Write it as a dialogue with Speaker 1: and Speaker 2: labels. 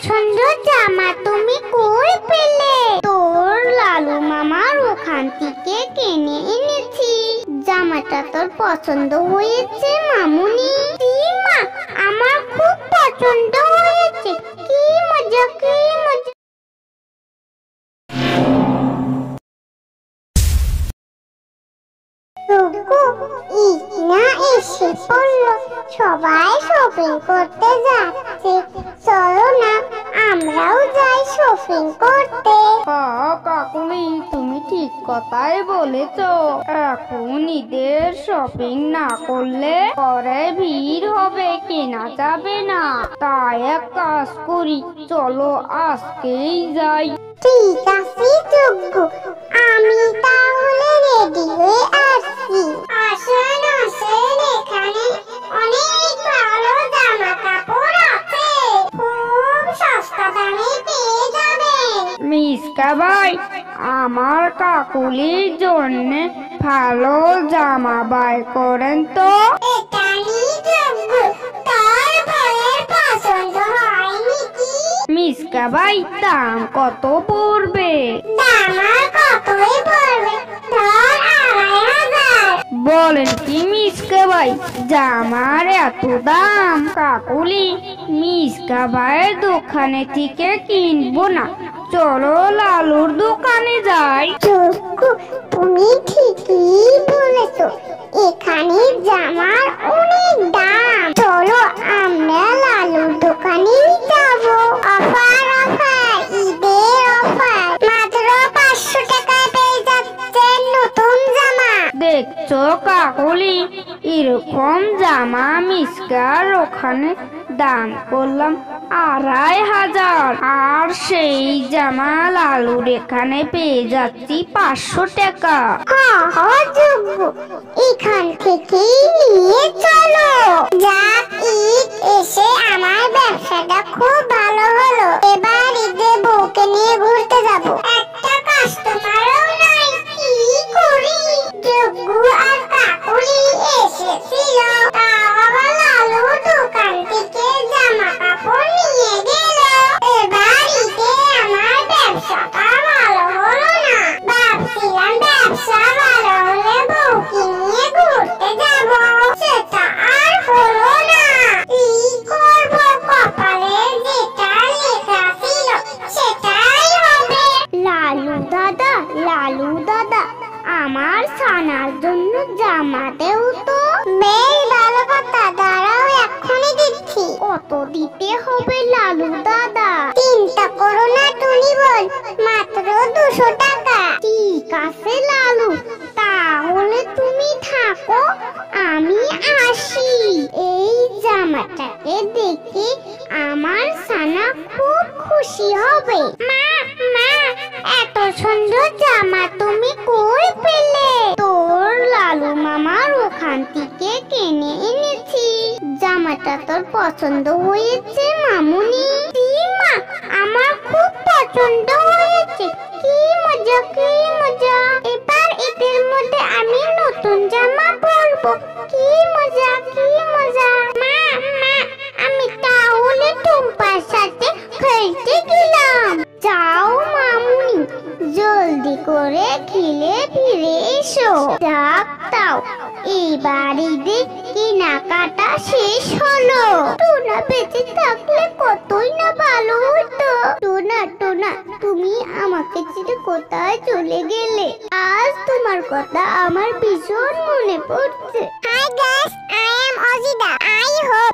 Speaker 1: সুন্দর জামা তুমি কই পেলে? তোর লালু মামার ওখান থেকে কিনে এনেছি। জামাটা তোর পছন্দ হয়েছে মামুনি? মা, আমার খুব পছন্দ হয়েছে। কি মজা, কি মজা। না এসে পড়লো, সবাই শপিং করতে যাচ্ছে। চলো না আমরাও যাই শপিং করতে।
Speaker 2: কাকুলি, তুমি ঠিক কথাই বলেছ। এখন ঈদের শপিং না করলে পরে ভিড় হবে, কেনা যাবে না। তাই এক কাজ করি, চলো আজকেই যাই।
Speaker 1: ঠিক আছে যোগ্য, আমি তাহলে রেডি হয়ে আসছি। আসেন আসেন, এখানে অনেক ভালো জামা কাপড় আছে, খুব সস্তা দামে পেয়ে যাবেন।
Speaker 2: মিসকা ভাই, আমার কাকুলির জন্য ভালো জামা বাই করেন তো।
Speaker 1: এখানে যোগ্য, তার ভাইয়ের পছন্দ হয়নি কি?
Speaker 2: মিসকা ভাই, দাম কত পড়বে?
Speaker 1: দাম আর কতই পড়বে, ধর ২৫০০।
Speaker 2: বলেন কি মিসকা ভাই, জামার এত দাম? কাকুলি, মিসকা ভাইয়ের দোকানে থেকে কিনবো না, চলো লালুর দোকানে যাই।
Speaker 1: যোগ্য, তুমি ঠিকই বলেছো, এখানে জামার অনেক দাম। চলো আমরা লালুর দোকানে যাব। অফার অফার, ঈদের অফার, মাত্র ৫০০ টাকায় পেয়ে যাচ্ছেন নতুন জামা।
Speaker 2: দেখছো কাকুলি, এরকম জামা মিসকার ওখানে দাম করলাম ২৫০০, আর সেই জামা লালুর এখানে পেয়ে যাচ্ছি ৫০০ টাকা।
Speaker 1: হ্যাঁ যোগ্য, এখান থেকেই নিয়ে চলো। যাক, ঈদ এসে আমার ব্যবসাটা খুব ভালো হলো। এবার ঈদে বউকে নিয়ে ঘুরতে যাব। একটা কাস্টমারও নাই, কি করি? যোগ্য আর কাকুলি এসেছিল, তাও আবার লালু দোকান থেকে জামা কাপড় নিয়ে গেল। এবার ঈদে আমার ব্যবসাটা ভালো হলো না। ভাবছিলাম ব্যবসা ভালো হলে বউকে নিয়ে ঘুরতে যাব, সেটা আর হলো না। কি করব, কপালে যেটা লেখা ছিল সেটাই হবে। লালু দাদা, লালু দাদা, আমার ছানার জন্য জামা দেও তো। বেশ ভালো কথা, দাঁড়াও এক্ষুনি দিচ্ছি। কত দিতে হবে লালু দাদা? চিন্তা করো না টুনি বোন, মাত্র ২০০ টাকা। ঠিক আছে লালু, তাহলে তুমি থাকো, আমি আসি। এই জামাটাকে দেখে আমার ছানা খুব খুশি হবে। মা, মা, এত সুন্দর জামা তুমি কই পেলে? তোর লালু মামার ওখান থেকে কিনে এনেছি। জামাটা তোর পছন্দ হয়েছে মামুনি? মা, আমার খুব পছন্দ হয়েছে। কি মজা, কি মজা। এবার ঈদের মধ্যে আমি নতুন জামা পরবো। কি মজা, কি মজা। মা, মা, আমি তাহলে টুম্পার সাথে খেলতে গেলাম। যাও মামুনি, জলদি করে খেলে ফিরে এসো। যাক তাও, এইবার ঈদের কেনাকাটা শেষ হলো। টোনা বেঁচে থাকলে কতই না ভালো হতো। টোনা, টোনা, তুমি আমাকে ছেড়ে কোথায় চলে গেলে? আজ তোমার কথা আমার ভীষণ মনে পড়ছে। Hi guys, I am Ajida. I hope